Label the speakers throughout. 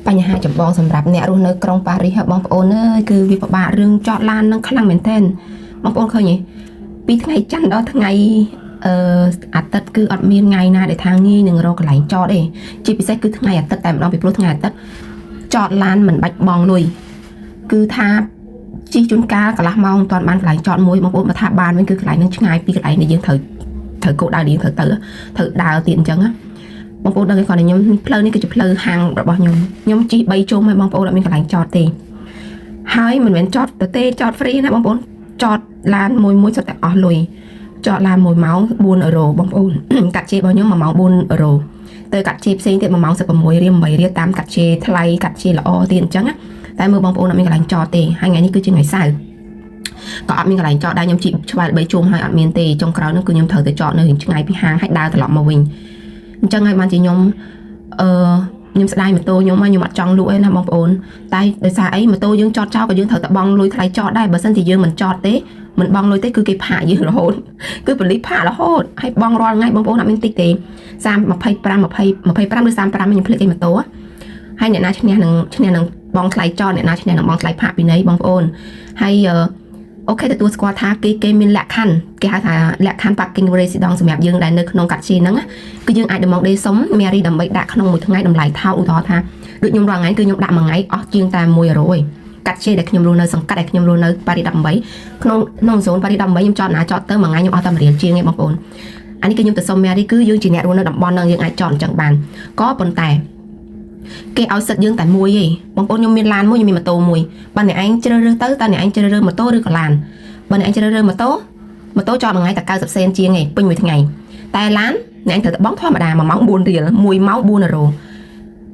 Speaker 1: បញ្ហាចម្បងសម្រាប់អ្នករស់នៅក្រុងប៉ារីសបងប្អូនអើយគឺវាពិបាករឿងចតឡាននឹងខ្លាំងមែនទែនបងប្អូនឃើញទេពីថ្ងៃច័ន្ទដល់ថ្ងៃអាទិត្យគឺអត់មានថ្ងៃណាដែលថាងាយនឹងរកកន្លែងចតទេជាពិសេសគឺថ្ងៃអាទិត្យតែម្ដងពីព្រោះថ្ងៃអាទិត្យចតឡានមិនបាច់បង់លុយគឺថាជិះជួនកាលកន្លះម៉ោងមិនទាន់បានកន្លែងចតមួយបងប្អូនមកថាបានវិញគឺកន្លែងនឹងឆ្ងាយពីកន្លែងដែលយើងត្រូវគោលដៅដែលយើងត្រូវដើរទៀតអញ្ចឹងណាបងប្អូនដឹងទេគាត់ខ្ញុំផ្លូវនេះគឺជាផ្លូវហាងរបស់ខ្ញុំជិះ3ជុំហើយបងប្អូនអត់មានកន្លែងចតទេហើយមិនមែនចតទៅទេចតហ្វ្រីណាបងប្អូនចតឡានមួយសុទ្ធតែអស់លុយចតឡាន1ម៉ោង4 អឺរ៉ូបងប្អូនកាត់ជេររបស់ខ្ញុំ1ម៉ោង4 អឺរ៉ូទៅកាត់ជេរផ្សេងទៀត1ម៉ោង16រៀល8រៀលតាមកាត់ជេរថ្លៃកាត់ជេរល្អទៀតអញ្ចឹងតែមើលបងប្អូនអត់មានកន្លែងចតទេហើយថ្ងៃនេះគឺជាថ្ងៃសៅរ៍ក៏អត់មានកន្លែងចតដែរខ្ញុំជិះឆ្វែល3ជុំហើយអត់មានទេចុងក្រោយនោះគឺខ្ញុំត្រូវទៅចតនៅឆ្ងាយពីហាងហើយដើរត្រឡប់មកវិញអញ្ចឹងហើយបានជាខ្ញុំខ្ញុំស្ដាយម៉ូតូខ្ញុំអត់ចង់លក់ទេណាបងប្អូនតែដោយសារអីម៉ូតូយើងចតចោលក៏យើងត្រូវតែបង់លុយថ្លៃចតដែរបើមិនជាយើងមិនចតទេមិនបង់លុយទេគឺគេផាកយើងរហូតគឺប៉ូលីសផាករហូតហើយបង់រាល់ថ្ងៃបងប្អូនអត់មានតិចទេ25 ឬ35ខ្ញុំភ្លេចឯម៉ូតូហើយអ្នកណាឈ្នះនឹងបងថ្លៃចតអ្នកណាឈ្នះនឹងបងថ្លៃផាកពីនៃបងប្អូនហើយអូខេទទួលស្គាល់ថាគេមានលក្ខខណ្ឌគេហៅថាលក្ខខណ្ឌ parking resident សម្រាប់យើងដែលនៅក្នុងកាត់ជេរហ្នឹងគឺយើងអាចដំងដេសុំមេរីដើម្បីដាក់ក្នុងមួយថ្ងៃតម្លៃថោកឧទាហរណ៍ថាដូចខ្ញុំរាល់ថ្ងៃគឺខ្ញុំដាក់មួយថ្ងៃអស់ជាងតែ1 អឺរ៉ូឯងកាត់ជេរដែលខ្ញុំរស់នៅសង្កាត់ដែលខ្ញុំរស់នៅប៉ារីស18ក្នុងโซนប៉ារីស18ខ្ញុំចតចតទៅមួយថ្ងៃខ្ញុំអស់តែ1រៀលជាងឯងបងប្អូនអានេះគឺខ្ញុំទៅសុំមេរីគឺយើងជាអ្នករស់នៅតំបន់ហ្នឹងយើងអាចចតអញ្ចឹងបានក៏ប៉ុន្តែគេឲ្យសិតយើងតែមួយឯងបងប្អូនខ្ញុំមានឡានមួយខ្ញុំមានម៉ូតូមួយបើអ្នកឯងជ្រើសរើសទៅតើអ្នកឯងជ្រើសរើសម៉ូតូឬក៏ឡានបើអ្នកឯងជ្រើសរើសម៉ូតូចតមួយថ្ងៃតែ90សេនជាងឯងពេញមួយថ្ងៃតែឡានអ្នកឯងត្រូវតែបង់ធម្មតា1ម៉ោង4រៀល1ម៉ោង4 អឺរ៉ូ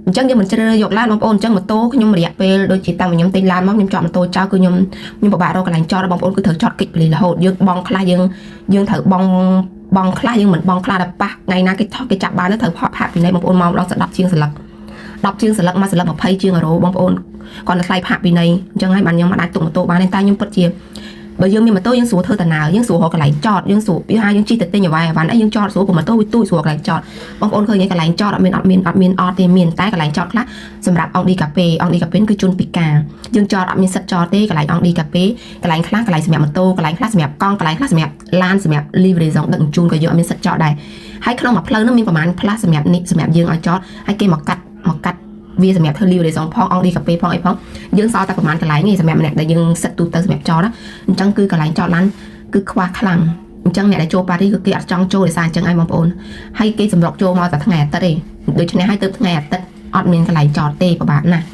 Speaker 1: អញ្ចឹងយើងមិនជ្រើសរើសយកឡានបងប្អូនអញ្ចឹងម៉ូតូខ្ញុំរយៈពេលដូចជាតាំងខ្ញុំទិញឡានមកខ្ញុំចតម៉ូតូចោលគឺខ្ញុំពិបាករកកន្លែងចតបងប្អូនគឺត្រូវចតគិចពលីរហូតយើងបង់ខ្លះយើងត្រូវបង់ខ្លះយើងមិនបង់ខ្លះដល់ប៉ះថ្ងៃណាគេចាប់បានទៅត្រូវផាកពីនៃបងប្អូនមកដល់10ជាងសន្លឹក10ជាងសន្លឹកមួយសន្លឹក20ជាងអឺរ៉ូបងប្អូនគាត់ថ្លៃផាកពីនៃអញ្ចឹងហើយបានខ្ញុំមិនអាចទុកម៉ូតូបានទេតែខ្ញុំពិតជាបើយើងមានម៉ូតូយើងស្រួលធ្វើដំណើរយើងស្រួលរកកន្លែងចតយើងស្រួលពីថាយើងជិះទៅទិញអ្វីអីយើងចតស្រួលព្រោះម៉ូតូវាទូចស្រួលកន្លែងចតបងប្អូនឃើញកន្លែងចតអត់មានអត់ទេមានតែកន្លែងចតខ្លះសម្រាប់អង្គឌីកាហ្វេគឺជូនពីការយើងចតអត់មានសិតចតទេកន្លែងអង្គឌីកាហ្វេកន្លែងខ្លះកន្លែងសម្រាប់ម៉ូតូកន្លែងខ្លះសម្រាប់កង់កន្លែងខ្លះសម្រាប់ឡានសម្រាប់ livraison ដឹកជញ្ជូនក៏យើងអត់មានសិតចតដែរហើយក្នុងមួយផ្លូវនោះមានប្រហែលផ្លាស់សម្រាប់យើងឲ្យចតហើយគេមកកាត់វាសម្រាប់ធ្វើ livraison ផងអង្គឌីកាហ្វេផងអីផងយើងសល់តែប្រហែលកន្លែងឯងសម្រាប់ម្នាក់ដែលយើងសិតទូទៅសម្រាប់ចតអញ្ចឹងគឺកន្លែងចតឡានគឺខ្វះខ្លាំងអញ្ចឹងអ្នកដែលចូលប៉ារីសគឺគេអត់ចង់ចូលដោយសារអញ្ចឹងឯងបងប្អូនហើយគេសម្រុកចូលមកតែថ្ងៃអាទិត្យឯងដូច្នេះហើយទៅថ្ងៃអាទិត្យអត់មានកន្លែងចតទេពិបាកណាស់